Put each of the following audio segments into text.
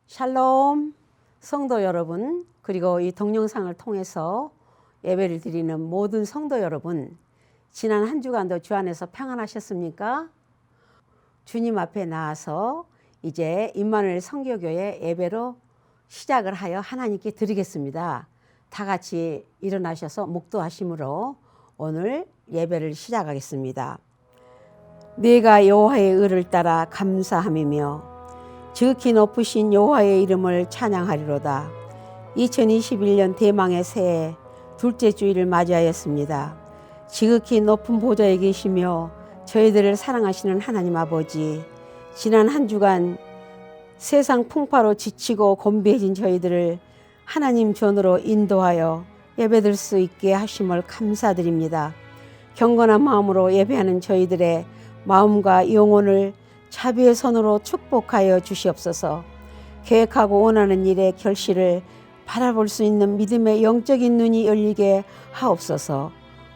샬롬 성도 여러분, 그리고 이 동영상을 통해서 예배를 드리는 모든 성도 여러분, 지난 한 주간도 주 안에서 평안하셨습니까? 주님 앞에 나와서 이제 임마누엘 선교교회 예배로 시작을 하여 하나님께 드리겠습니다. 다 같이 일어나셔서 묵도하심으로 오늘 예배를 시작하겠습니다. 내가 여호와의 의를 따라 감사함이며 지극히 높으신 여호와의 이름을 찬양하리로다. 2021년 대망의 새해 둘째 주일을 맞이하였습니다. 지극히 높은 보좌에 계시며 저희들을 사랑하시는 하나님 아버지, 지난 한 주간 세상 풍파로 지치고 곤비해진 저희들을 하나님 전으로 인도하여 예배드릴 수 있게 하심을 감사드립니다. 경건한 마음으로 예배하는 저희들의 마음과 영혼을 자비의 손으로 축복하여 주시옵소서. 계획하고 원하는 일의 결실을 바라볼 수 있는 믿음의 영적인 눈이 열리게 하옵소서.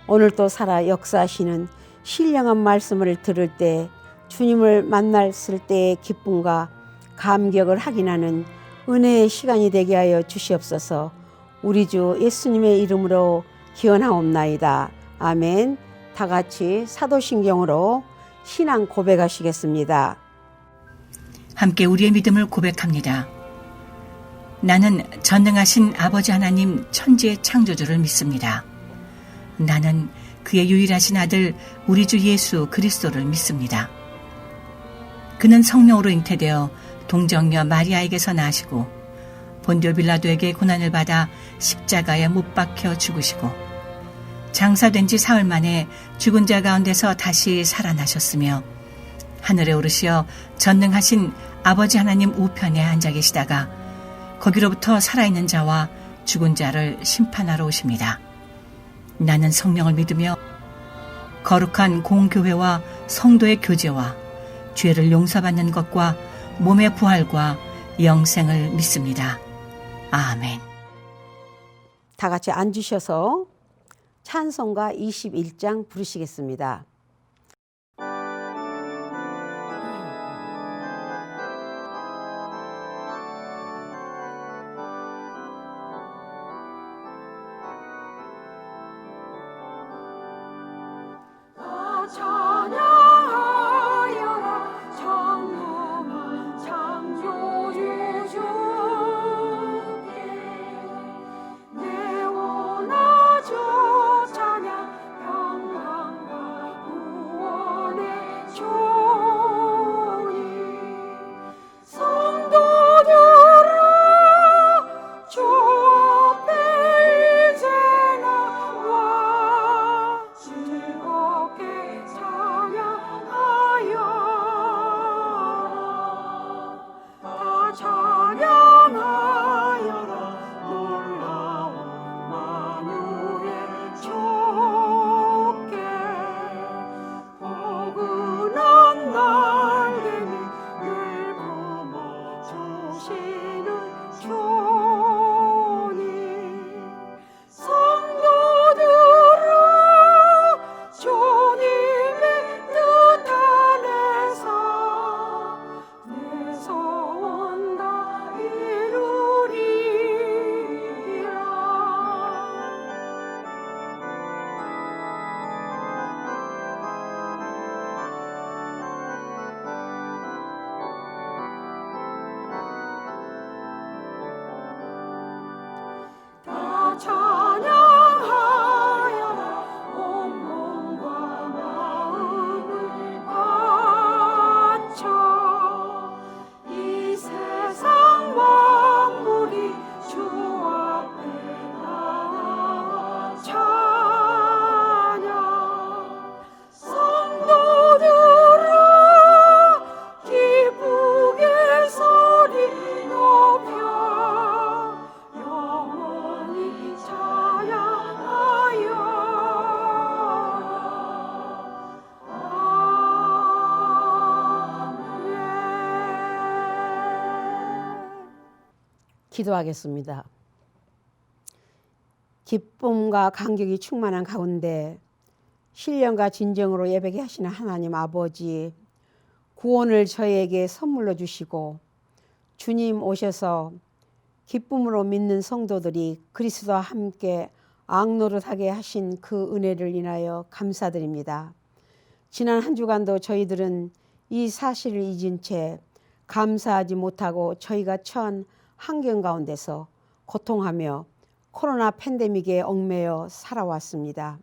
오늘도 살아 역사하시는 신령한 말씀을 들을 때 주님을 만났을 때의 기쁨과 감격을 확인하는 은혜의 시간이 되게 하여 주시옵소서. 우리 주 예수님의 이름으로 기원하옵나이다. 아멘. 다 같이 사도신경으로 신앙 고백하시겠습니다. 함께 우리의 믿음을 고백합니다. 나는 전능하신 아버지 하나님 천지의 창조주를 믿습니다. 나는 그의 유일하신 아들 우리 주 예수 그리스도를 믿습니다. 그는 성령으로 잉태되어 동정녀 마리아에게서 나시고 본디오 빌라도에게 고난을 받아 십자가에 못 박혀 죽으시고 장사된 지 사흘 만에 죽은 자 가운데서 다시 살아나셨으며 하늘에 오르시어 전능하신 아버지 하나님 우편에 앉아 계시다가 거기로부터 살아있는 자와 죽은 자를 심판하러 오십니다. 나는 성령을 믿으며 거룩한 공교회와 성도의 교제와 죄를 용서받는 것과 몸의 부활과 영생을 믿습니다. 아멘. 다 같이 앉으셔서 찬송가 21장 부르시겠습니다. 기도하겠습니다. 기쁨과 감격이 충만한 가운데 신령과 진정으로 예배게 하시는 하나님 아버지, 구원을 저희에게 선물로 주시고 주님 오셔서 기쁨으로 믿는 성도들이 그리스도와 함께 악노릇하게 하신 그 은혜를 인하여 감사드립니다. 지난 한 주간도 저희들은 이 사실을 잊은 채 감사하지 못하고 저희가 처한 환경 가운데서 고통하며 코로나 팬데믹에 얽매여 살아왔습니다.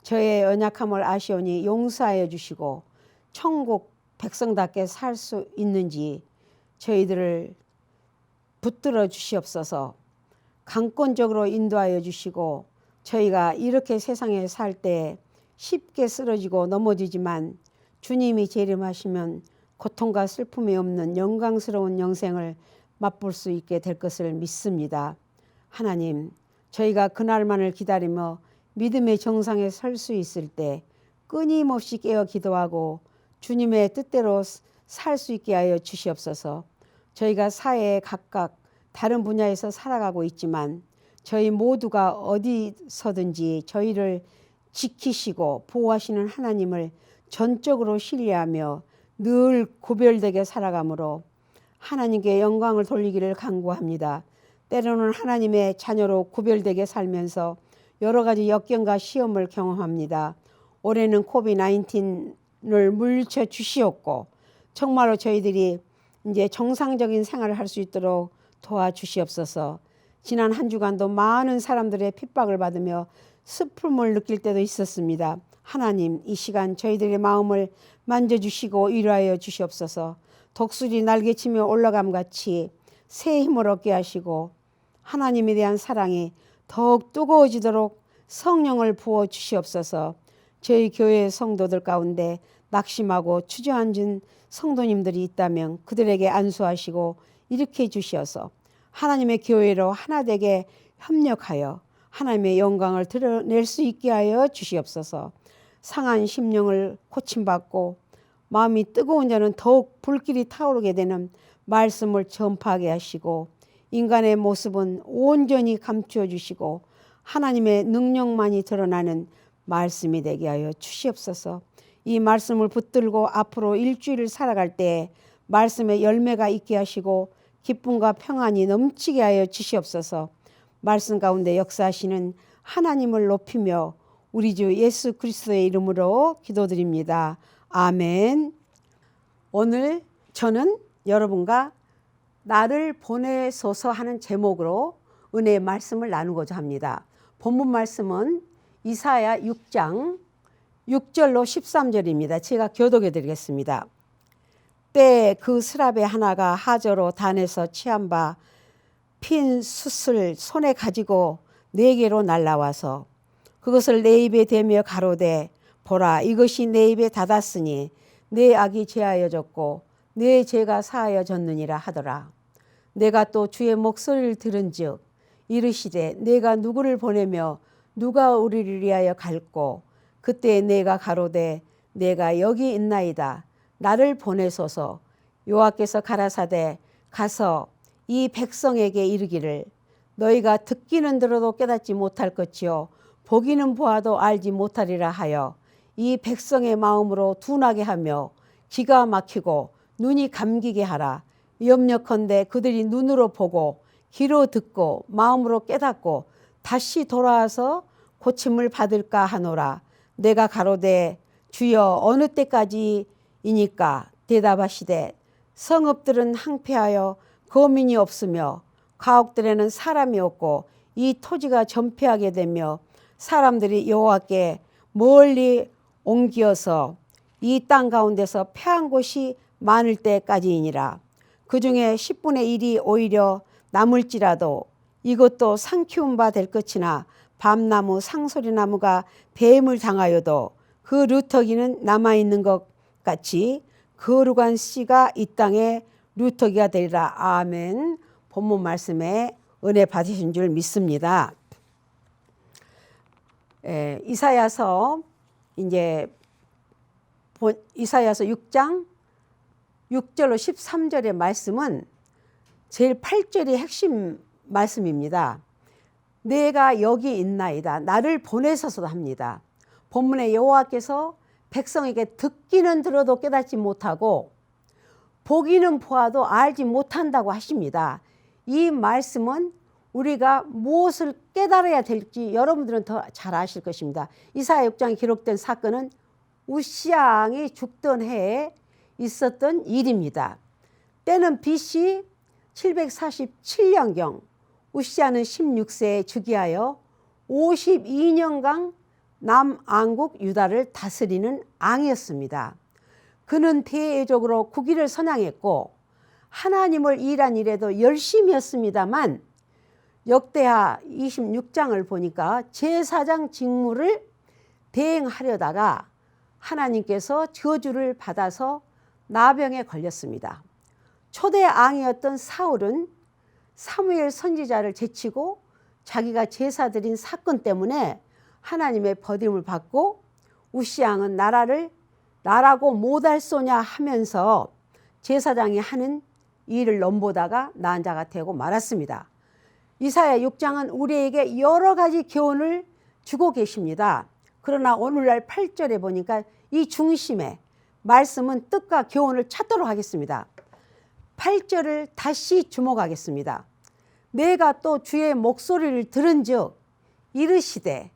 저의 연약함을 아시오니 용서하여 주시고 천국 백성답게 살 수 있는지 저희들을 붙들어 주시옵소서. 강권적으로 인도하여 주시고 저희가 이렇게 세상에 살 때 쉽게 쓰러지고 넘어지지만 주님이 재림하시면 고통과 슬픔이 없는 영광스러운 영생을 맛볼 수 있게 될 것을 믿습니다. 하나님, 저희가 그날만을 기다리며 믿음의 정상에 설 수 있을 때 끊임없이 깨어 기도하고 주님의 뜻대로 살 수 있게 하여 주시옵소서. 저희가 사회에 각각 다른 분야에서 살아가고 있지만 저희 모두가 어디서든지 저희를 지키시고 보호하시는 하나님을 전적으로 신뢰하며 늘 구별되게 살아가므로 하나님께 영광을 돌리기를 간구합니다. 때로는 하나님의 자녀로 구별되게 살면서 여러 가지 역경과 시험을 경험합니다. 올해는 코비드-19을 물리쳐 주시옵고 정말로 저희들이 이제 정상적인 생활을 할 수 있도록 도와주시옵소서. 지난 한 주간도 많은 사람들의 핍박을 받으며 슬픔을 느낄 때도 있었습니다. 하나님, 이 시간 저희들의 마음을 만져주시고 위로하여 주시옵소서. 독수리 날개치며 올라감같이 새 힘을 얻게 하시고 하나님에 대한 사랑이 더욱 뜨거워지도록 성령을 부어 주시옵소서. 저희 교회 성도들 가운데 낙심하고 주저앉은 성도님들이 있다면 그들에게 안수하시고 일으켜 주시어서 하나님의 교회로 하나 되게 협력하여 하나님의 영광을 드러낼 수 있게 하여 주시옵소서. 상한 심령을 고침받고 마음이 뜨거운 자는 더욱 불길이 타오르게 되는 말씀을 전파하게 하시고 인간의 모습은 온전히 감추어 주시고 하나님의 능력만이 드러나는 말씀이 되게 하여 주시옵소서. 이 말씀을 붙들고 앞으로 일주일을 살아갈 때 말씀의 열매가 있게 하시고 기쁨과 평안이 넘치게 하여 주시옵소서. 말씀 가운데 역사하시는 하나님을 높이며 우리 주 예수 그리스도의 이름으로 기도드립니다. 아멘. 오늘 저는 여러분과 나를 보내소서 하는 제목으로 은혜의 말씀을 나누고자 합니다. 본문 말씀은 이사야 6장 6절로 13절입니다. 제가 교독해 드리겠습니다. 때 그 스랍의 하나가 하저로 단에서 취한 바 핀 숯을 손에 가지고 내게로 날라와서 그것을 내 입에 대며 가로되 보라 이것이 내 입에 닿았으니 내 악이 제하여졌고 내 죄가 사하여졌느니라 하더라. 내가 또 주의 목소리를 들은즉 이르시되 내가 누구를 보내며 누가 우리를 위하여 갈고 그때 내가 가로되 내가 여기 있나이다. 나를 보내소서. 여호와께서 가라사대 가서 이 백성에게 이르기를 너희가 듣기는 들어도 깨닫지 못할 것이요 보기는 보아도 알지 못하리라 하여 이 백성의 마음으로 둔하게 하며 기가 막히고 눈이 감기게 하라. 염려컨대 그들이 눈으로 보고 귀로 듣고 마음으로 깨닫고 다시 돌아와서 고침을 받을까 하노라. 내가 가로되 주여 어느 때까지이니까 대답하시되 성읍들은 항폐하여 거민이 없으며 가옥들에는 사람이 없고 이 토지가 전폐하게 되며 사람들이 여호와께 멀리 옮기어서 이 땅 가운데서 패한 곳이 많을 때까지이니라. 그 중에 10분의 1이 오히려 남을지라도 이것도 상키운 바 될 것이나 밤나무 상소리나무가 뱀을 당하여도 그 루터기는 남아있는 것 같이 거룩한 씨가 이 땅에 루터기가 되리라. 아멘. 본문 말씀에 은혜 받으신 줄 믿습니다. 이사야서 6장 6절로 13절의 말씀은 제일 8절이 핵심 말씀입니다. 내가 여기 있나이다. 나를 보내소서 합니다. 본문에 여호와께서 백성에게 듣기는 들어도 깨닫지 못하고 보기는 보아도 알지 못한다고 하십니다. 이 말씀은 우리가 무엇을 깨달아야 될지 여러분들은 더 잘 아실 것입니다. 이사야 6장에 기록된 사건은 우시야 왕이 죽던 해에 있었던 일입니다. 때는 BC 747년경 우시야는 16세에 즉위하여 52년간 남왕국 유다를 다스리는 왕이었습니다. 그는 대외적으로 국위를 선양했고 하나님을 일한 일에도 열심히 했습니다만 역대하 26장을 보니까 제사장 직무를 대행하려다가 하나님께서 저주를 받아서 나병에 걸렸습니다. 초대 왕이었던 사울은 사무엘 선지자를 제치고 자기가 제사 드린 사건 때문에 하나님의 버림을 받고 우시야 왕은 나라고 못할 소냐 하면서 제사장이 하는 일을 넘보다가 나은 자가 되고 말았습니다. 이사야 6장은 우리에게 여러 가지 교훈을 주고 계십니다. 그러나 오늘날 8절에 보니까 이 중심에 말씀은 뜻과 교훈을 찾도록 하겠습니다. 8절을 다시 주목하겠습니다. 내가 또 주의 목소리를 들은즉 이르시되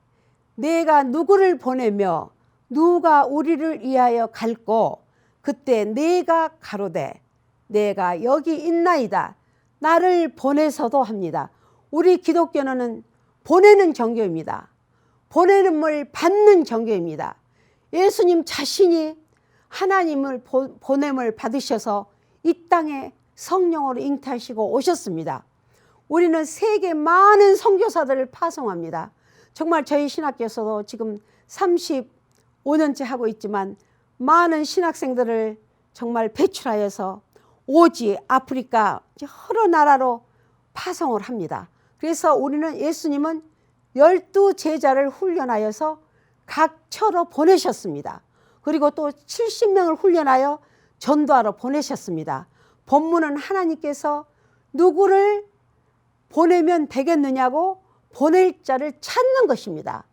내가 누구를 보내며 누가 우리를 위하여 갈꼬 그때 내가 가로되 내가 여기 있나이다 나를 보내서도 합니다. 우리 기독교는 보내는 종교입니다. 보내는을 받는 종교입니다. 예수님 자신이 하나님을 보냄을 받으셔서 이 땅에 성령으로 잉태하시고 오셨습니다. 우리는 세계 많은 선교사들을 파송합니다. 정말 저희 신학교에서도 지금 35년째 하고 있지만 많은 신학생들을 정말 배출하여서 오지 아프리카 여러 나라로 파송을 합니다. 그래서 우리는 예수님은 12제자를 훈련하여서 각 처로 보내셨습니다. 그리고 또 70명을 훈련하여 전도하러 보내셨습니다. 본문은 하나님께서 누구를 보내면 되겠느냐고 보낼 자를 찾는 것입니다.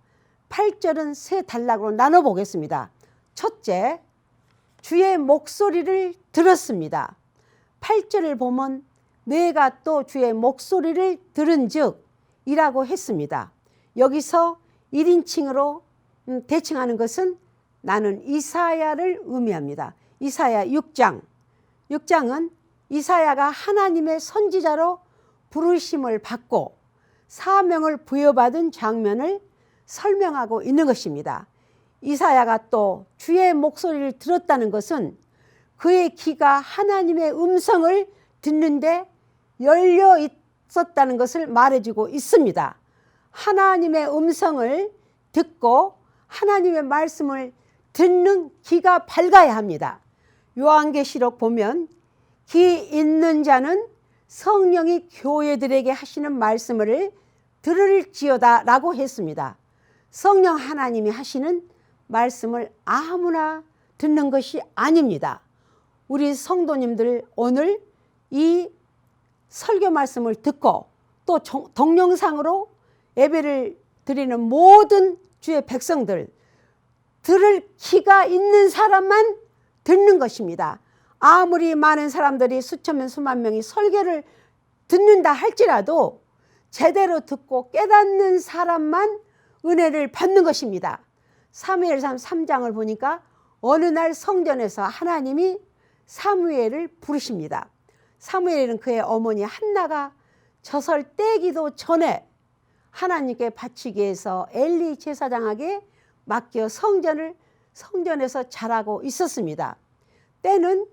8절은 세 단락으로 나눠보겠습니다. 첫째, 주의 목소리를 들었습니다. 8절을 보면 내가 또 주의 목소리를 들은즉 이라고 했습니다. 여기서 1인칭으로 대칭하는 것은 나는 이사야를 의미합니다. 이사야 6장은 이사야가 하나님의 선지자로 부르심을 받고 사명을 부여받은 장면을 설명하고 있는 것입니다. 이사야가 또 주의 목소리를 들었다는 것은 그의 귀가 하나님의 음성을 듣는데 열려 있었다는 것을 말해주고 있습니다. 하나님의 음성을 듣고 하나님의 말씀을 듣는 귀가 밝아야 합니다. 요한계시록 보면 귀 있는 자는 성령이 교회들에게 하시는 말씀을 들을지어다 라고 했습니다. 성령 하나님이 하시는 말씀을 아무나 듣는 것이 아닙니다. 우리 성도님들 오늘 이 설교 말씀을 듣고 또 동영상으로 예배를 드리는 모든 주의 백성들 들을 귀가 있는 사람만 듣는 것입니다. 아무리 많은 사람들이 수천 명 수만 명이 설교를 듣는다 할지라도 제대로 듣고 깨닫는 사람만 은혜를 받는 것입니다. 사무엘상 3장을 보니까 어느 날 성전에서 하나님이 사무엘을 부르십니다. 사무엘은 그의 어머니 한나가 젖을 떼기도 전에 하나님께 바치기 위해서 엘리 제사장에게 맡겨 성전에서 자라고 있었습니다. 때는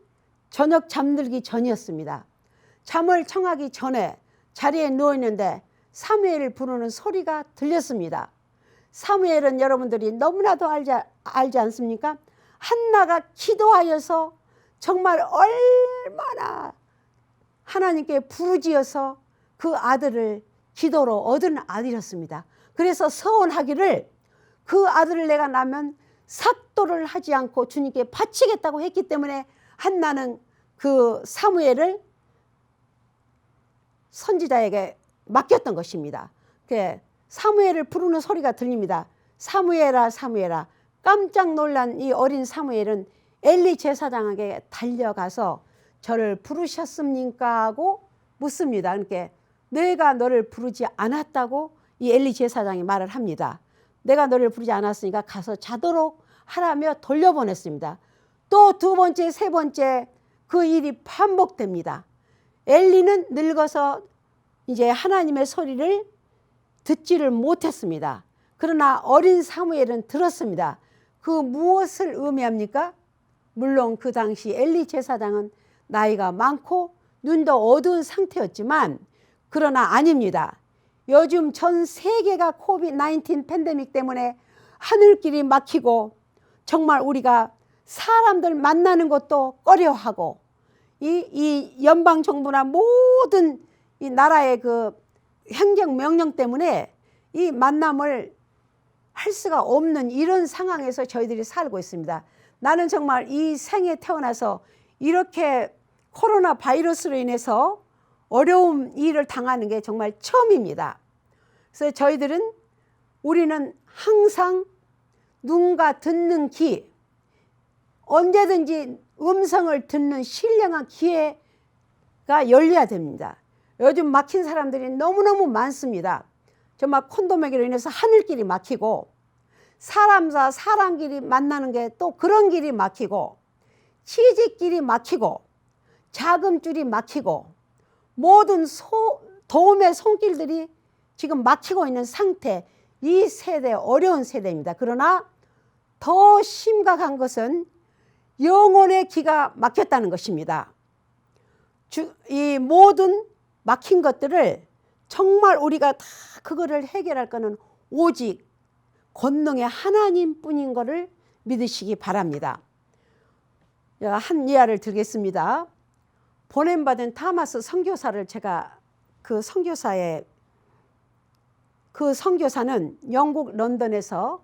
저녁 잠들기 전이었습니다. 잠을 청하기 전에 자리에 누워있는데 사무엘을 부르는 소리가 들렸습니다. 사무엘은 여러분들이 너무나도 알지 않습니까? 한나가 기도하여서 정말 얼마나 하나님께 부르짖어서 그 아들을 기도로 얻은 아들이었습니다. 그래서 서원하기를 그 아들을 내가 낳으면 삭도를 하지 않고 주님께 바치겠다고 했기 때문에 한나는 그 사무엘을 선지자에게 맡겼던 것입니다. 사무엘을 부르는 소리가 들립니다. 사무엘아 사무엘아. 깜짝 놀란 이 어린 사무엘은 엘리 제사장에게 달려가서 저를 부르셨습니까? 하고 묻습니다. 그러니까 내가 너를 부르지 않았다고 이 엘리 제사장이 말을 합니다. 내가 너를 부르지 않았으니까 가서 자도록 하라며 돌려보냈습니다. 또 두 번째, 세 번째 그 일이 반복됩니다. 엘리는 늙어서 이제 하나님의 소리를 듣지를 못했습니다. 그러나 어린 사무엘은 들었습니다. 그 무엇을 의미합니까? 물론 그 당시 엘리 제사장은 나이가 많고 눈도 어두운 상태였지만 그러나 아닙니다. 요즘 전 세계가 코비드-19 팬데믹 때문에 하늘길이 막히고 정말 우리가 사람들 만나는 것도 꺼려하고 이 연방정부나 모든 이 나라의 그 행정명령 때문에 이 만남을 할 수가 없는 이런 상황에서 저희들이 살고 있습니다. 나는 정말 이 생에 태어나서 이렇게 코로나 바이러스로 인해서 어려운 일을 당하는 게 정말 처음입니다. 그래서 우리는 항상 눈과 듣는 귀, 언제든지 음성을 듣는 신령한 기회가 열려야 됩니다. 요즘 막힌 사람들이 너무너무 많습니다. 정말 콘돔에게로 인해서 하늘길이 막히고 사람과 사람끼리 만나는 게 또 그런 길이 막히고 취직길이 막히고 자금줄이 막히고 모든 도움의 손길들이 지금 막히고 있는 상태, 이 세대 어려운 세대입니다. 그러나 더 심각한 것은 영혼의 기가 막혔다는 것입니다. 이 모든 막힌 것들을 정말 우리가 다 그거를 해결할 거는 오직 권능의 하나님뿐인 것을 믿으시기 바랍니다. 한 예화를 드리겠습니다. 보냄받은 타마스 선교사를 제가 그 선교사는 영국 런던에서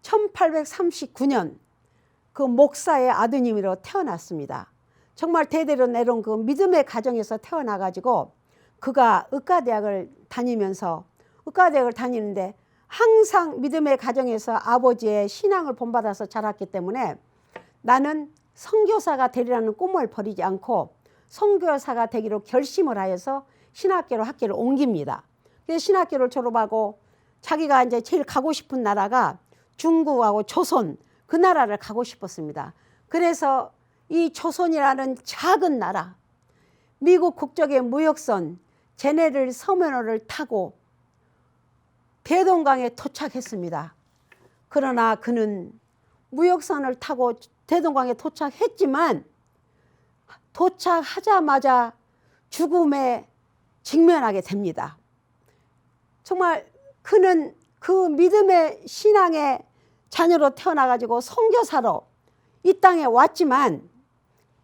1839년 그 목사의 아드님으로 태어났습니다. 정말 대대로 내려온 그 믿음의 가정에서 태어나가지고 그가 의과대학을 다니는데 항상 믿음의 가정에서 아버지의 신앙을 본받아서 자랐기 때문에 나는 선교사가 되리라는 꿈을 버리지 않고 선교사가 되기로 결심을 하여서 신학교로 학교를 옮깁니다. 그래서 신학교를 졸업하고 자기가 이제 제일 가고 싶은 나라가 중국하고 조선, 그 나라를 가고 싶었습니다. 그래서 이 조선이라는 작은 나라, 미국 국적의 무역선 제네럴 서면호를 타고 대동강에 도착했습니다. 그러나 그는 무역선을 타고 대동강에 도착했지만 도착하자마자 죽음에 직면하게 됩니다. 정말 그는 그 믿음의 신앙의 자녀로 태어나가지고 선교사로 이 땅에 왔지만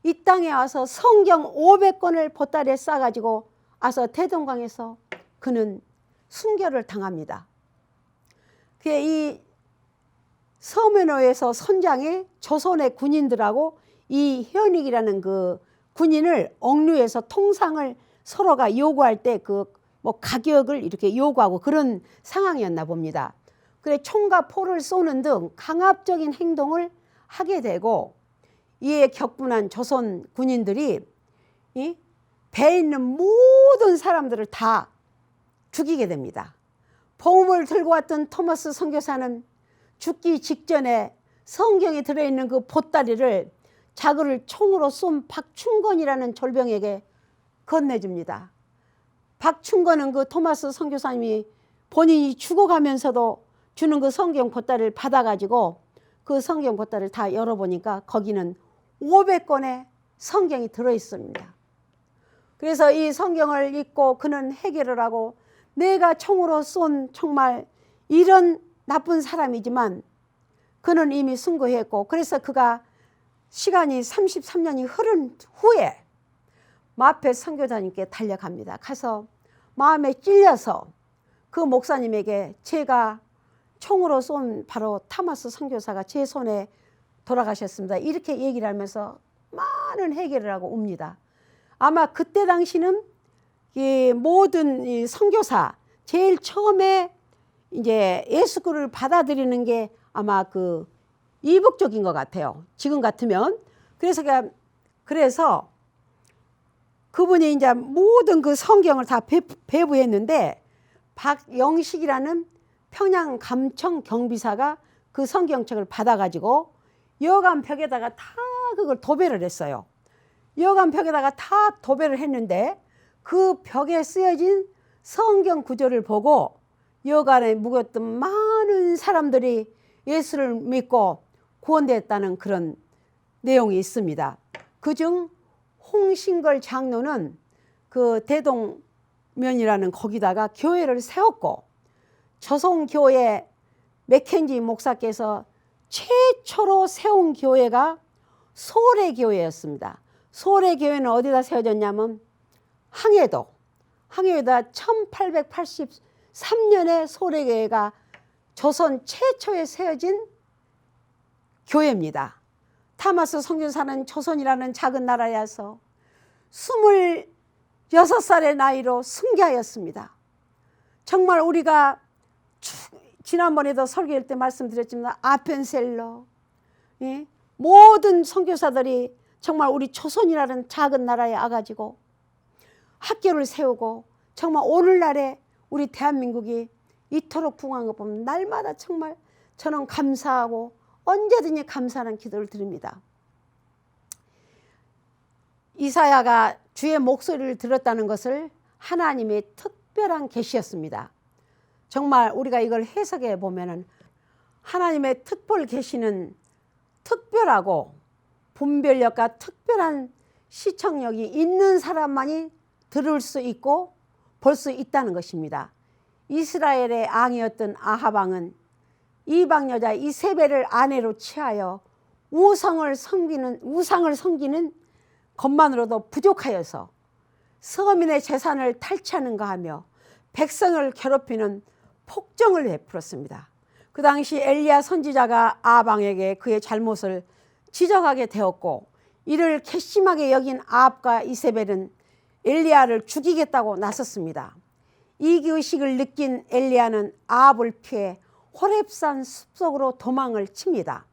이 땅에 와서 성경 500권을 보따리에 싸가지고 와서 대동강에서 그는 순교를 당합니다. 이 서면호에서 선장의 조선의 군인들하고 이 현익이라는 그 군인을 억류해서 통상을 서로가 요구할 때 그 뭐 가격을 이렇게 요구하고 그런 상황이었나 봅니다. 그래 총과 포를 쏘는 등 강압적인 행동을 하게 되고 이에 격분한 조선 군인들이 이 배에 있는 모든 사람들을 다 죽이게 됩니다. 복음을 들고 왔던 토마스 선교사는 죽기 직전에 성경에 들어있는 그 보따리를 자그를 총으로 쏜 박충건이라는 졸병에게 건네줍니다. 박충건은 그 토마스 선교사님이 본인이 죽어가면서도 주는 그 성경 보따리를 받아가지고 그 성경 보따리를 다 열어보니까 거기는 500권의 성경이 들어있습니다. 그래서 이 성경을 읽고 그는 해결을 하고 내가 총으로 쏜 정말 이런 나쁜 사람이지만 그는 이미 순교했고 그래서 그가 시간이 33년이 흐른 후에 마페 선교사님께 달려갑니다. 가서 마음에 찔려서 그 목사님에게 제가 총으로 쏜 바로 타마스 선교사가 제 손에 돌아가셨습니다. 이렇게 얘기를 하면서 많은 해결을 하고 옵니다. 아마 그때 당시는 이 모든 이 선교사 제일 처음에 이제 예수를 받아들이는 게 아마 그 이북적인 것 같아요. 지금 같으면. 그래서 그분이 이제 모든 그 성경을 다 배부했는데 박영식이라는 평양 감청 경비사가 그 성경책을 받아가지고 여관 벽에다가 다 그걸 도배를 했어요. 여관 벽에다가 다 도배를 했는데 그 벽에 쓰여진 성경 구절을 보고 여관에 묵었던 많은 사람들이 예수를 믿고 구원됐다는 그런 내용이 있습니다. 그중 홍신걸 장로는 그 대동면이라는 거기다가 교회를 세웠고 조선교회 맥켄지 목사께서 최초로 세운 교회가 소래교회였습니다. 소래교회는 어디다 세워졌냐면 항해도다 1883년에 소래교회가 조선 최초에 세워진 교회입니다. 타마스 선교사는 조선이라는 작은 나라에서 26살의 나이로 승계하였습니다. 정말 우리가 지난번에도 설교할 때 말씀드렸지만 아펜셀러 모든 선교사들이 정말 우리 조선이라는 작은 나라에 와가지고 학교를 세우고 정말 오늘날에 우리 대한민국이 이토록 부흥한 것 보면 날마다 정말 저는 감사하고 언제든지 감사하는 기도를 드립니다. 이사야가 주의 목소리를 들었다는 것을 하나님의 특별한 계시였습니다. 정말 우리가 이걸 해석해 보면은 하나님의 특별 계시는 특별하고 분별력과 특별한 시청력이 있는 사람만이 들을 수 있고 볼 수 있다는 것입니다. 이스라엘의 왕이었던 아합 왕은 이방 여자 이세벨을 아내로 취하여 우상을 섬기는 것만으로도 부족하여서 서민의 재산을 탈취하는가 하며 백성을 괴롭히는 폭정을 베풀었습니다. 그 당시 엘리야 선지자가 아합 왕에게 그의 잘못을 지적하게 되었고 이를 괘씸하게 여긴 아합과 이세벨은 엘리야를 죽이겠다고 나섰습니다. 이기의식을 느낀 엘리야는 아합을 피해 호렙산 숲속으로 도망을 칩니다.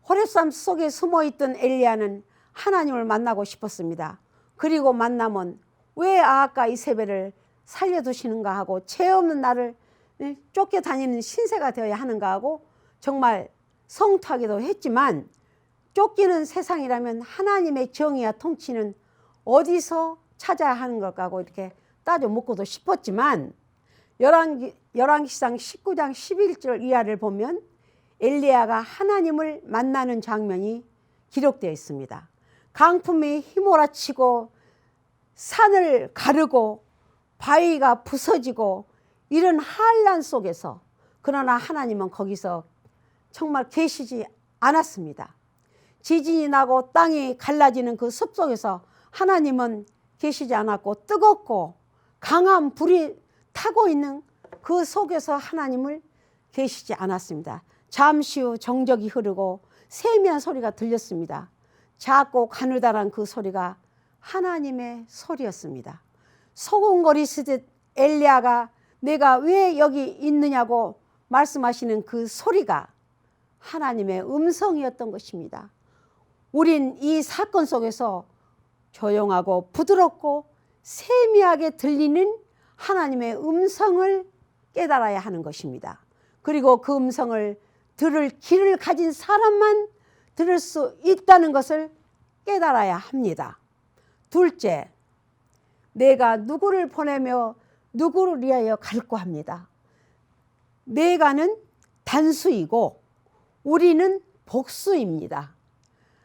호렙산 속에 숨어있던 엘리야는 하나님을 만나고 싶었습니다. 그리고 만나면 왜 아합과 이세벨을 살려두시는가 하고 죄 없는 나를 쫓겨다니는 신세가 되어야 하는가 하고 정말 성토하기도 했지만 쫓기는 세상이라면 하나님의 정의와 통치는 어디서 찾아야 하는 걸까 하고 이렇게 따져 묻고도 싶었지만 열왕기상 19장 11절 이하를 보면 엘리야가 하나님을 만나는 장면이 기록되어 있습니다. 강풍이 휘몰아치고 산을 가르고 바위가 부서지고 이런 한란 속에서 그러나 하나님은 거기서 정말 계시지 않았습니다. 지진이 나고 땅이 갈라지는 그 숲속에서 하나님은 계시지 않았고 뜨겁고 강한 불이 타고 있는 그 속에서 하나님을 계시지 않았습니다. 잠시 후 정적이 흐르고 세미한 소리가 들렸습니다. 작고 가느다란 그 소리가 하나님의 소리였습니다. 소곤거리시듯 엘리야가 내가 왜 여기 있느냐고 말씀하시는 그 소리가 하나님의 음성이었던 것입니다. 우린 이 사건 속에서 조용하고 부드럽고 세미하게 들리는 하나님의 음성을 깨달아야 하는 것입니다. 그리고 그 음성을 들을 귀를 가진 사람만 들을 수 있다는 것을 깨달아야 합니다. 둘째, 내가 누구를 보내며 누구를 위하여 갈고 합니다. 내가는 단수이고 우리는 복수입니다.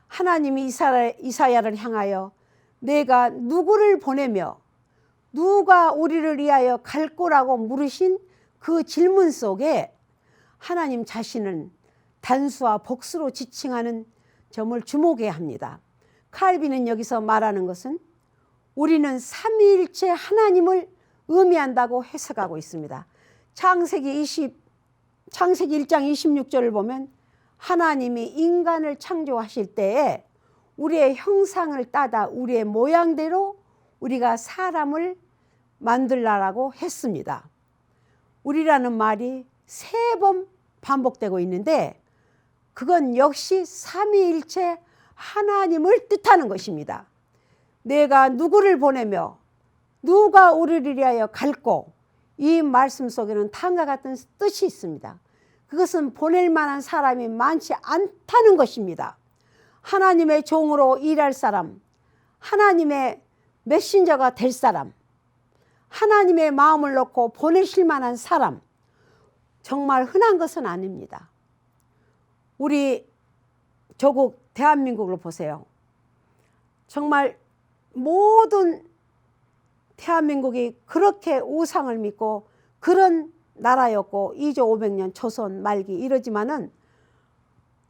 하나님이 이사야를 향하여 내가 누구를 보내며 누가 우리를 위하여 갈 거라고 물으신 그 질문 속에 하나님 자신은 단수와 복수로 지칭하는 점을 주목해야 합니다. 칼빈은 여기서 말하는 것은 우리는 삼위일체 하나님을 의미한다고 해석하고 있습니다. 창세기 1장 26절을 보면 하나님이 인간을 창조하실 때에 우리의 형상을 따다 우리의 모양대로 우리가 사람을 만들라라고 했습니다. 우리라는 말이 3번 반복되고 있는데 그건 역시 삼위일체 하나님을 뜻하는 것입니다. 내가 누구를 보내며 누가 우리를 위하여 갈고, 이 말씀 속에는 다음과 같은 뜻이 있습니다. 그것은 보낼 만한 사람이 많지 않다는 것입니다. 하나님의 종으로 일할 사람, 하나님의 메신저가 될 사람, 하나님의 마음을 놓고 보내실 만한 사람, 정말 흔한 것은 아닙니다. 우리 조국 대한민국을 보세요. 정말 모든 대한민국이 그렇게 우상을 믿고 그런 나라였고 2조 500년 조선 말기 이러지만은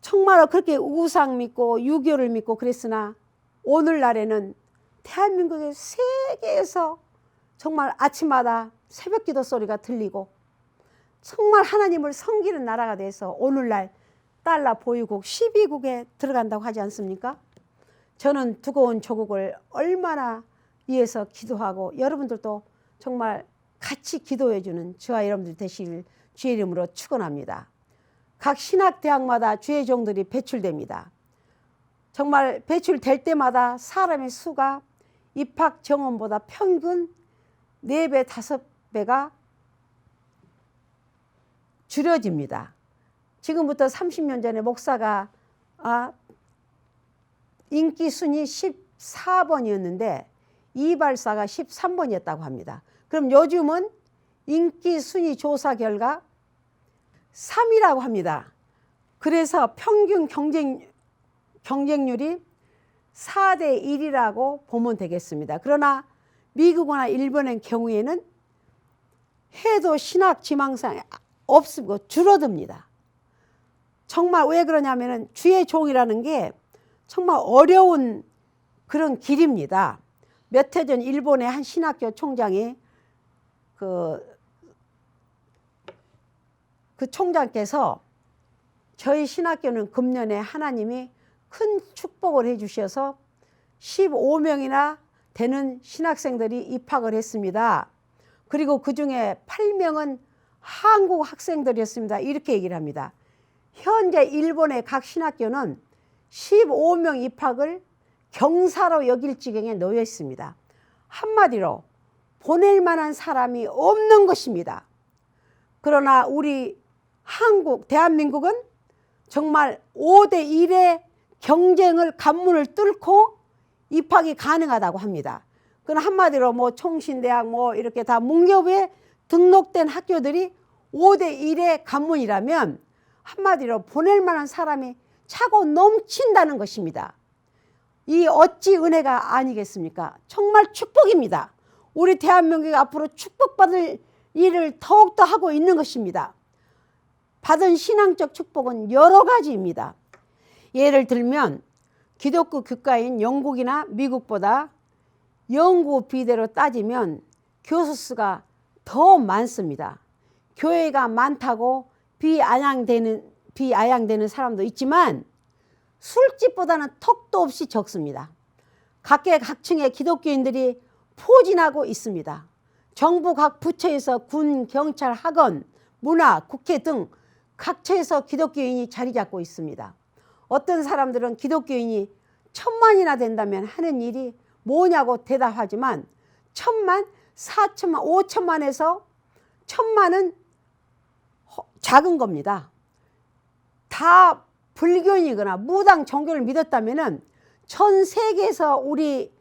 정말 그렇게 우상 믿고 유교를 믿고 그랬으나 오늘날에는 대한민국의 세계에서 정말 아침마다 새벽 기도 소리가 들리고 정말 하나님을 섬기는 나라가 돼서 오늘날 달러 보유국 12국에 들어간다고 하지 않습니까? 저는 두고 온 조국을 얼마나 위해서 기도하고 여러분들도 정말 같이 기도해주는 저와 여러분들 되시길 주의 이름으로 축원합니다. 각 신학대학마다 주의 종들이 배출됩니다. 정말 배출될 때마다 사람의 수가 입학 정원보다 평균 4배, 5배가 줄여집니다. 지금부터 30년 전에 목사가 인기 순위 14번이었는데 이발사가 13번이었다고 합니다. 그럼 요즘은 인기 순위 조사 결과 3위라고 합니다. 그래서 평균 경쟁률이 4대 1이라고 보면 되겠습니다. 그러나 미국이나 일본의 경우에는 해도 신학 지망생이 없고 줄어듭니다. 정말 왜 그러냐면은 주의 종이라는 게 정말 어려운 그런 길입니다. 몇 해 전 일본의 한 신학교 총장이 그 총장께서 저희 신학교는 금년에 하나님이 큰 축복을 해 주셔서 15명이나 되는 신학생들이 입학을 했습니다. 그리고 그중에 8명은 한국 학생들이었습니다. 이렇게 얘기를 합니다. 현재 일본의 각 신학교는 15명 입학을 경사로 여길 지경에 놓여 있습니다. 한마디로 보낼 만한 사람이 없는 것입니다. 그러나 우리 한국, 대한민국은 정말 5대 1의 경쟁을 관문을 뚫고 입학이 가능하다고 합니다. 그건 한마디로 뭐 총신대학 뭐 이렇게 다 문교부에 등록된 학교들이 5대 1의 관문이라면 한마디로 보낼 만한 사람이 차고 넘친다는 것입니다. 이 어찌 은혜가 아니겠습니까? 정말 축복입니다. 우리 대한민국이 앞으로 축복받을 일을 더욱더 하고 있는 것입니다. 받은 신앙적 축복은 여러 가지입니다. 예를 들면 기독교 국가인 영국이나 미국보다 연구 비대로 따지면 교수 수가 더 많습니다. 교회가 많다고 비아양되는 사람도 있지만 술집보다는 턱도 없이 적습니다. 각계각층의 기독교인들이 포진하고 있습니다. 정부 각 부처에서 군, 경찰, 학원, 문화, 국회 등 각처에서 기독교인이 자리 잡고 있습니다. 어떤 사람들은 기독교인이 1000만이나 된다면 하는 일이 뭐냐고 대답하지만 1000만, 4천만, 5천만에서 1000만은 작은 겁니다. 다 불교인이거나 무당 종교를 믿었다면 전 세계에서 우리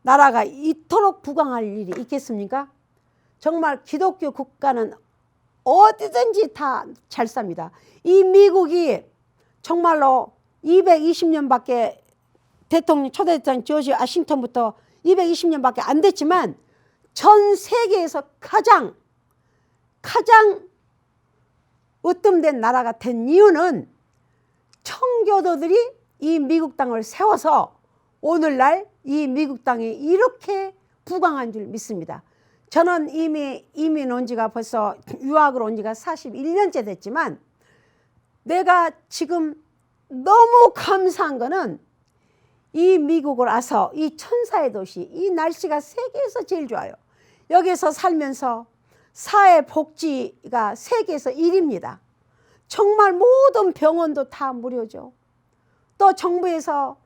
나라가 이토록 부강할 일이 있겠습니까? 정말 기독교 국가는 어디든지 다 잘 삽니다. 이 미국이 정말로 220년밖에 대통령, 초대 대통령 조지 워싱턴부터 220년밖에 안 됐지만 전 세계에서 가장 으뜸된 나라가 된 이유는 청교도들이 이 미국 땅을 세워서 오늘날 이 미국 땅이 이렇게 부강한 줄 믿습니다. 저는 이미 이민 온 지가 벌써 유학으로 온 지가 41년째 됐지만 내가 지금 너무 감사한 거는 이 미국을 와서 이 천사의 도시, 이 날씨가 세계에서 제일 좋아요. 여기서 살면서 사회복지가 세계에서 1위입니다. 정말 모든 병원도 다 무료죠. 또 정부에서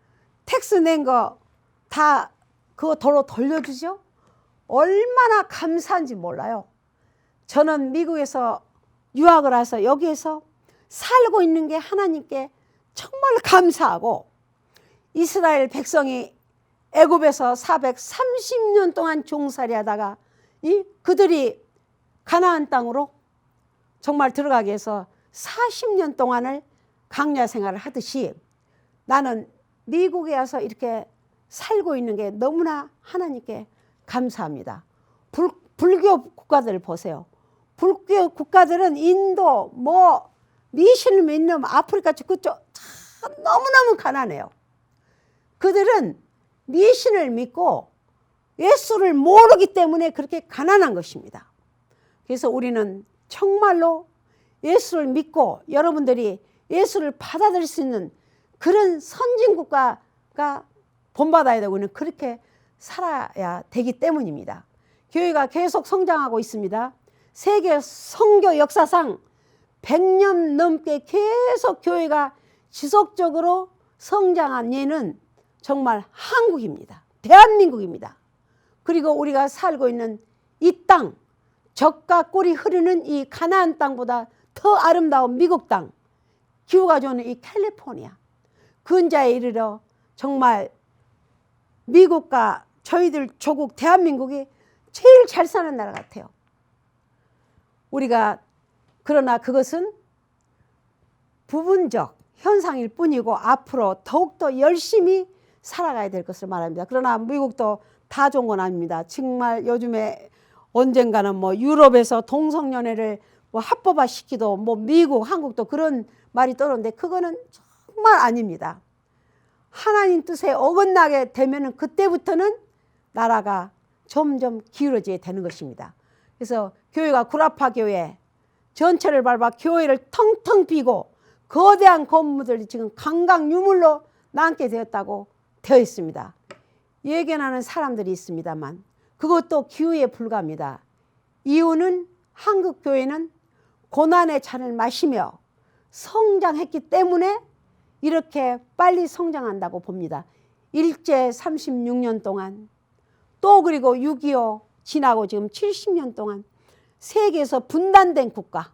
텍스 낸 거 다 그거 도로 돌려주죠. 얼마나 감사한지 몰라요. 저는 미국에서 유학을 와서 여기에서 살고 있는 게 하나님께 정말 감사하고, 이스라엘 백성이 애굽에서 430년 동안 종살이 하다가 그들이 가나안 땅으로 정말 들어가기 위해서 40년 동안을 광야 생활을 하듯이 나는 미국에 와서 이렇게 살고 있는 게 너무나 하나님께 감사합니다. 불교 국가들을 보세요. 불교 국가들은 인도, 미신을 믿는 아프리카 그쪽 참 너무너무 가난해요. 그들은 미신을 믿고 예수를 모르기 때문에 그렇게 가난한 것입니다. 그래서 우리는 정말로 예수를 믿고 여러분들이 예수를 받아들일 수 있는 그런 선진국가가 본받아야 되고 그렇게 살아야 되기 때문입니다. 교회가 계속 성장하고 있습니다. 세계 선교 역사상 100년 넘게 계속 교회가 지속적으로 성장한 예는 정말 한국입니다. 대한민국입니다. 그리고 우리가 살고 있는 이 땅, 젖과 꿀이 흐르는 이 가나안 땅보다 더 아름다운 미국 땅, 기후가 좋은 이 캘리포니아, 근자에 이르러 정말 미국과 저희들 조국 대한민국이 제일 잘 사는 나라 같아요. 우리가 그러나 그것은 부분적 현상일 뿐이고 앞으로 더욱더 열심히 살아가야 될 것을 말합니다. 그러나 미국도 다 좋은 건 아닙니다. 정말 요즘에 언젠가는 유럽에서 동성연애를 합법화 시키도 미국, 한국도 그런 말이 떠오르는데 그거는 정말 아닙니다. 하나님 뜻에 어긋나게 되면은 그때부터는 나라가 점점 기울어지게 되는 것입니다. 그래서 교회가 구라파 교회 전체를 밟아 교회를 텅텅 비고 거대한 건물들이 지금 강강 유물로 남게 되었다고 되어 있습니다. 예견하는 사람들이 있습니다만 그것도 기후에 불과합니다. 이유는 한국 교회는 고난의 잔을 마시며 성장했기 때문에 이렇게 빨리 성장한다고 봅니다. 일제 36년 동안 또 그리고 6.25 지나고 지금 70년 동안 세계에서 분단된 국가,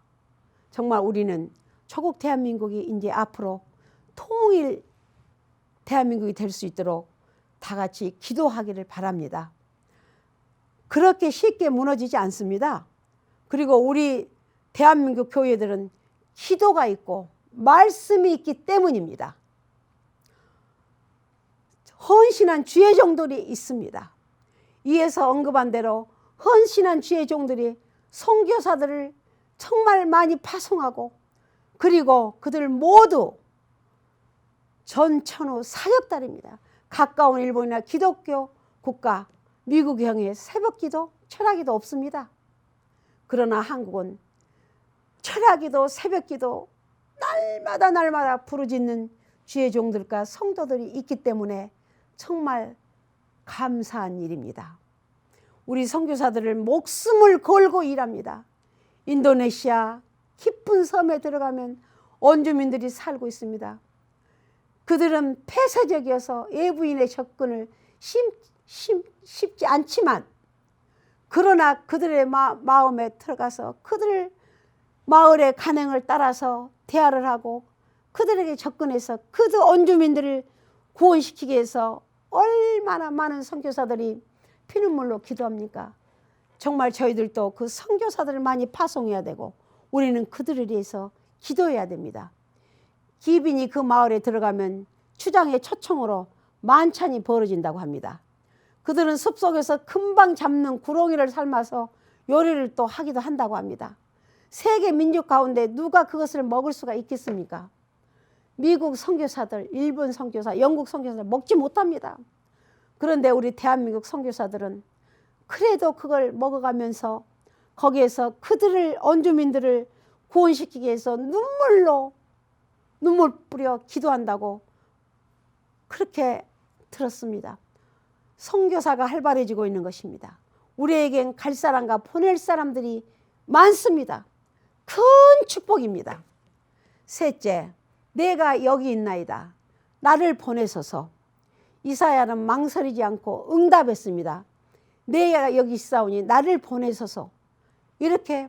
정말 우리는 조국 대한민국이 이제 앞으로 통일 대한민국이 될 수 있도록 다 같이 기도하기를 바랍니다. 그렇게 쉽게 무너지지 않습니다. 그리고 우리 대한민국 교회들은 기도가 있고 말씀이 있기 때문입니다. 헌신한 주의 종들이 있습니다. 이에서 언급한 대로 헌신한 주의 종들이 선교사들을 정말 많이 파송하고 그리고 그들 모두 전천후 사역달입니다. 가까운 일본이나 기독교 국가 미국형의 새벽기도 철야기도 없습니다. 그러나 한국은 철야기도 새벽기도 날마다 부르짖는 주의 종들과 성도들이 있기 때문에 정말 감사한 일입니다. 우리 선교사들을 목숨을 걸고 일합니다. 인도네시아 깊은 섬에 들어가면 원주민들이 살고 있습니다. 그들은 폐쇄적이어서 외부인의 접근을 쉽지 않지만 그러나 그들의 마음에 들어가서 그들 마을의 간행을 따라서 대화를 하고 그들에게 접근해서 그들 원주민들을 구원시키기 위해서 얼마나 많은 선교사들이 피눈물로 기도합니까? 정말 저희들도 그 선교사들을 많이 파송해야 되고 우리는 그들을 위해서 기도해야 됩니다. 기빈이 그 마을에 들어가면 추장의 초청으로 만찬이 벌어진다고 합니다. 그들은 숲속에서 금방 잡는 구렁이를 삶아서 요리를 또 하기도 한다고 합니다. 세계 민족 가운데 누가 그것을 먹을 수가 있겠습니까? 미국 선교사들, 일본 선교사, 영국 선교사들 먹지 못합니다. 그런데 우리 대한민국 선교사들은 그래도 그걸 먹어가면서 거기에서 그들을 원주민들을 구원시키기 위해서 눈물 뿌려 기도한다고 그렇게 들었습니다. 선교사가 활발해지고 있는 것입니다. 우리에겐 갈 사람과 보낼 사람들이 많습니다. 큰 축복입니다. 셋째, 내가 여기 있나이다. 나를 보내소서. 이사야는 망설이지 않고 응답했습니다. 내가 여기 있사오니 나를 보내소서. 이렇게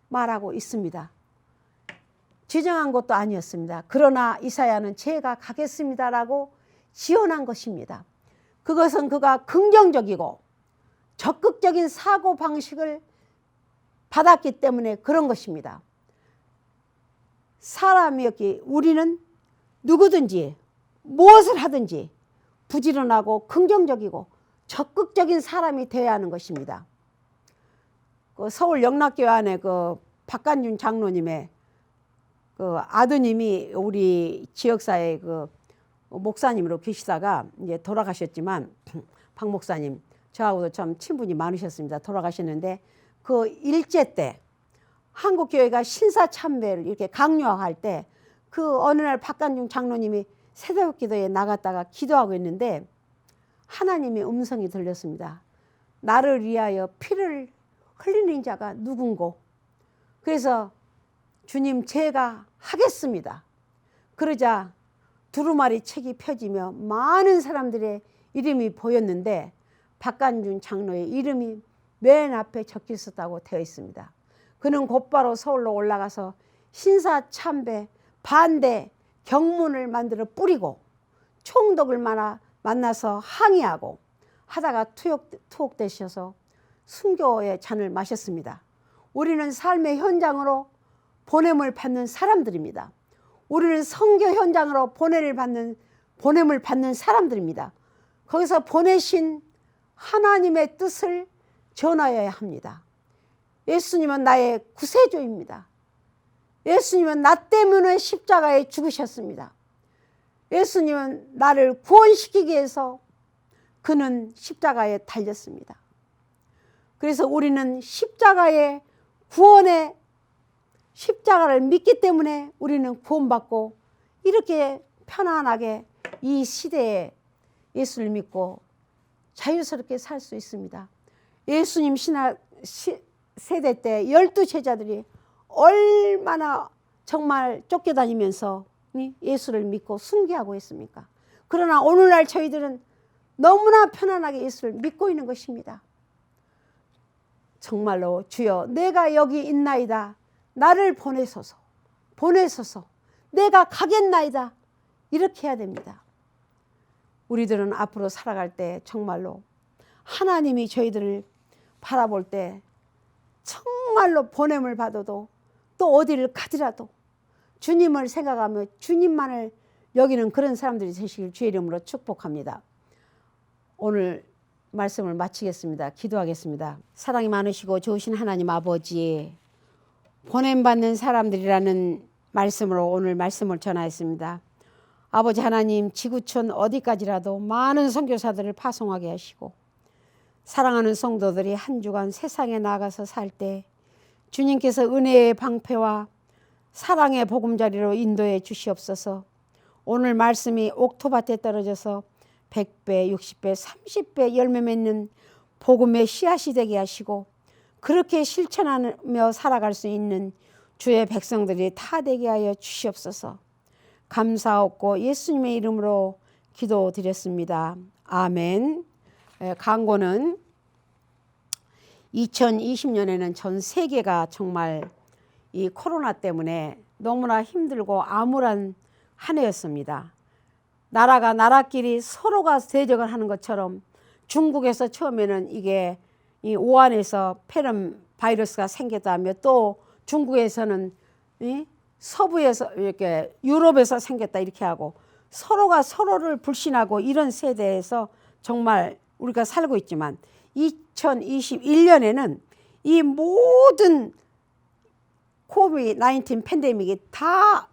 말하고 있습니다. 지정한 것도 아니었습니다. 그러나 이사야는 제가 가겠습니다라고 지원한 것입니다. 그것은 그가 긍정적이고 적극적인 사고방식을 받았기 때문에 그런 것입니다. 사람이었기 우리는 누구든지 무엇을 하든지 부지런하고 긍정적이고 적극적인 사람이 되어야 하는 것입니다. 그 서울 영락교회 안에 그 박간준 장로님의 그 아드님이 우리 지역사회 그 목사님으로 계시다가 이제 돌아가셨지만 박 목사님 저하고도 참 친분이 많으셨습니다. 돌아가셨는데 그 일제 때 한국교회가 신사참배를 이렇게 강요할 때 그 어느 날 박간중 장로님이 새벽 기도에 나갔다가 기도하고 있는데 하나님의 음성이 들렸습니다. 나를 위하여 피를 흘리는 자가 누군고? 그래서 주님 제가 하겠습니다. 그러자 두루마리 책이 펴지며 많은 사람들의 이름이 보였는데 박간준 장로의 이름이 맨 앞에 적혀 있었다고 되어 있습니다. 그는 곧바로 서울로 올라가서 신사참배 반대 경문을 만들어 뿌리고 총독을 만나서 항의하고 하다가 투옥되셔서 순교의 잔을 마셨습니다. 우리는 삶의 현장으로 보냄을 받는 사람들입니다. 우리는 선교 현장으로 보냄을 받는 사람들입니다. 거기서 보내신 하나님의 뜻을 전하여야 합니다. 예수님은 나의 구세주입니다. 예수님은 나 때문에 십자가에 죽으셨습니다. 예수님은 나를 구원시키기 위해서 그는 십자가에 달렸습니다. 그래서 우리는 십자가의 구원의 십자가를 믿기 때문에 우리는 구원받고 이렇게 편안하게 이 시대에 예수를 믿고 자유스럽게 살 수 있습니다. 예수님 세대 때 12제자들이 얼마나 정말 쫓겨다니면서 예수를 믿고 순교하고 있습니까? 그러나 오늘날 저희들은 너무나 편안하게 예수를 믿고 있는 것입니다. 정말로 주여 내가 여기 있나이다. 나를 보내소서. 내가 가겠나이다. 이렇게 해야 됩니다. 우리들은 앞으로 살아갈 때 정말로 하나님이 저희들을 바라볼 때 정말로 보냄을 받아도 또 어디를 가더라도 주님을 생각하며 주님만을 여기는 그런 사람들이 되시길 주의 이름으로 축복합니다. 오늘 말씀을 마치겠습니다. 기도하겠습니다. 사랑이 많으시고 좋으신 하나님 아버지, 보냄받는 사람들이라는 말씀으로 오늘 말씀을 전하였습니다. 아버지 하나님, 지구촌 어디까지라도 많은 선교사들을 파송하게 하시고 사랑하는 성도들이 한 주간 세상에 나가서 살 때 주님께서 은혜의 방패와 사랑의 보금자리로 인도해 주시옵소서. 오늘 말씀이 옥토밭에 떨어져서 100배, 60배, 30배 열매 맺는 복음의 씨앗이 되게 하시고 그렇게 실천하며 살아갈 수 있는 주의 백성들이 다 되게 하여 주시옵소서. 감사하고 예수님의 이름으로 기도드렸습니다. 아멘. 강고는 2020년에는 전 세계가 정말 이 코로나 때문에 너무나 힘들고 암울한 한 해였습니다. 나라가 나라끼리 서로가 대적을 하는 것처럼 중국에서 처음에는 이게 이 우한에서 폐렴 바이러스가 생겼다며 또 중국에서는 서부에서 이렇게 유럽에서 생겼다 이렇게 하고 서로가 서로를 불신하고 이런 세대에서 정말 우리가 살고 있지만 2021년에는 이 모든 코비드-19 팬데믹이 다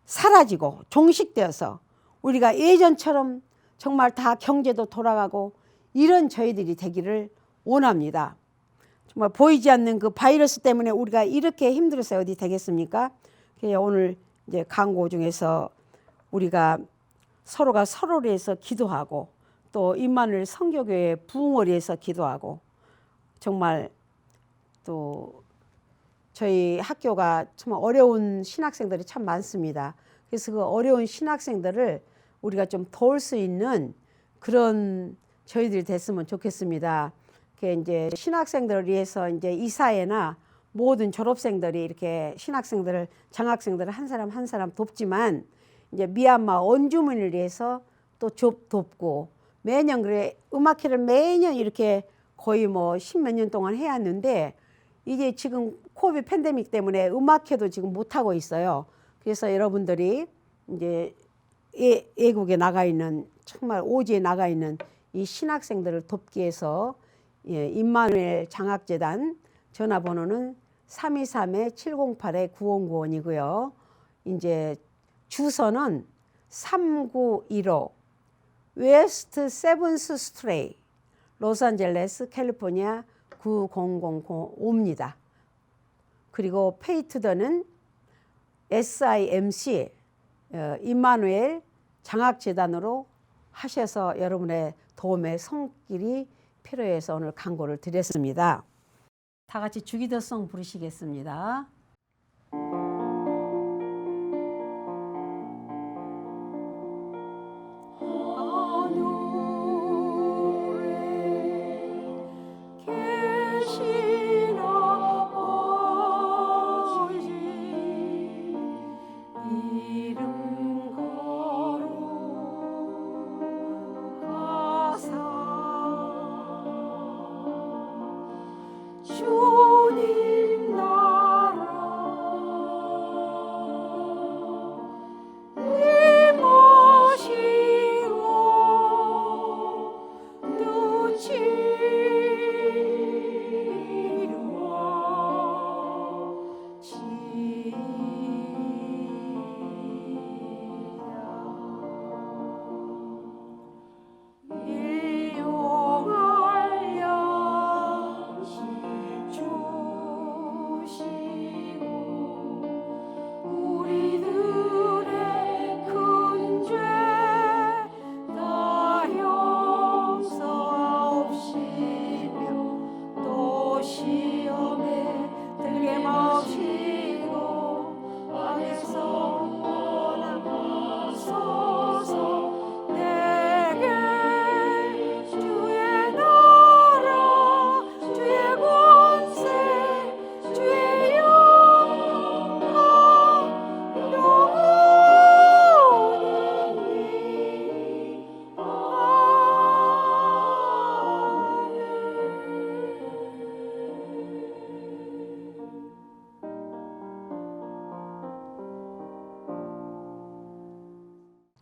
사라지고 종식되어서 우리가 예전처럼 정말 다 경제도 돌아가고 이런 저희들이 되기를 원합니다. 정말 보이지 않는 그 바이러스 때문에 우리가 이렇게 힘들어서 어디 되겠습니까? 오늘 이제 강고 중에서 우리가 서로가 서로를 위해서 기도하고 또 임마누엘 선교교회 부흥을 위해서 기도하고 정말 또 저희 학교가 정말 어려운 신학생들이 참 많습니다. 그래서 그 어려운 신학생들을 우리가 좀 도울 수 있는 그런 저희들이 됐으면 좋겠습니다. 그 이제 신학생들을 위해서 이제 이사회나 모든 졸업생들이 이렇게 신학생들을 장학생들을 한 사람 한 사람 돕지만 이제 미얀마 원주민을 위해서 또 돕고 매년 그래 음악회를 매년 이렇게 거의 뭐 십몇 년 동안 해왔는데 이제 지금 코비드 팬데믹 때문에 음악회도 지금 못 하고 있어요. 그래서 여러분들이 이제 외국에 나가 있는 정말 오지에 나가 있는 이 신학생들을 돕기 위해서 임마누엘 장학재단 전화번호는 323-708-9091이고요. 이제 주소는 3915 웨스트 세븐스 스트레이 로스앤젤레스 캘리포니아 90005입니다. 그리고 페이투더는 SIMC 임마누엘 장학재단으로 하셔서 여러분의 도움의 손길이 필요해서 오늘 광고를 드렸습니다. 다 같이 주기도송 부르시겠습니다. 주님 나라 이 모시고 눈치 이루어 일용할 양식 주시고 우리들의 큰 죄 다 용서하옵시며 또 시험에 들게 마시고 악에서 떠나소서. 내게 주의 나라 주의 권세 주의 영광 영원히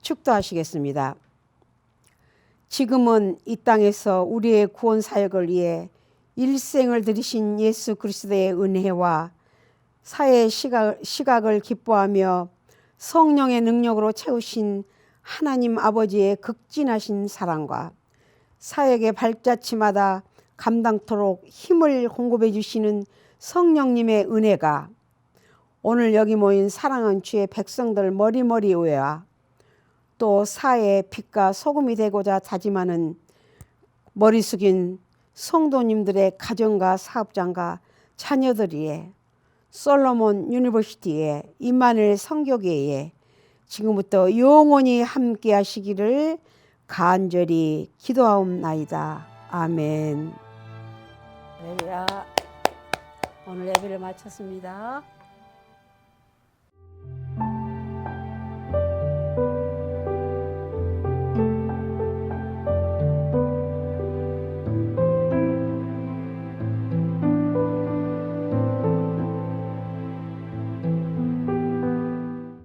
축도하시겠습니다. 지금은 이 땅에서 우리의 구원 사역을 위해 일생을 들이신 예수 그리스도의 은혜와 사회의 시각을 기뻐하며 성령의 능력으로 채우신 하나님 아버지의 극진하신 사랑과 사역의 발자취마다 감당토록 힘을 공급해 주시는 성령님의 은혜가 오늘 여기 모인 사랑하는 주의 백성들 머리머리 위와 또 사회의 빛과 소금이 되고자 다짐하는 머리 숙인 성도님들의 가정과 사업장과 자녀들이에 솔로몬 유니버시티에 임마누엘 선교계에 지금부터 영원히 함께 하시기를 간절히 기도하옵나이다. 아멘. 할렐루야. 오늘 예배를 마쳤습니다.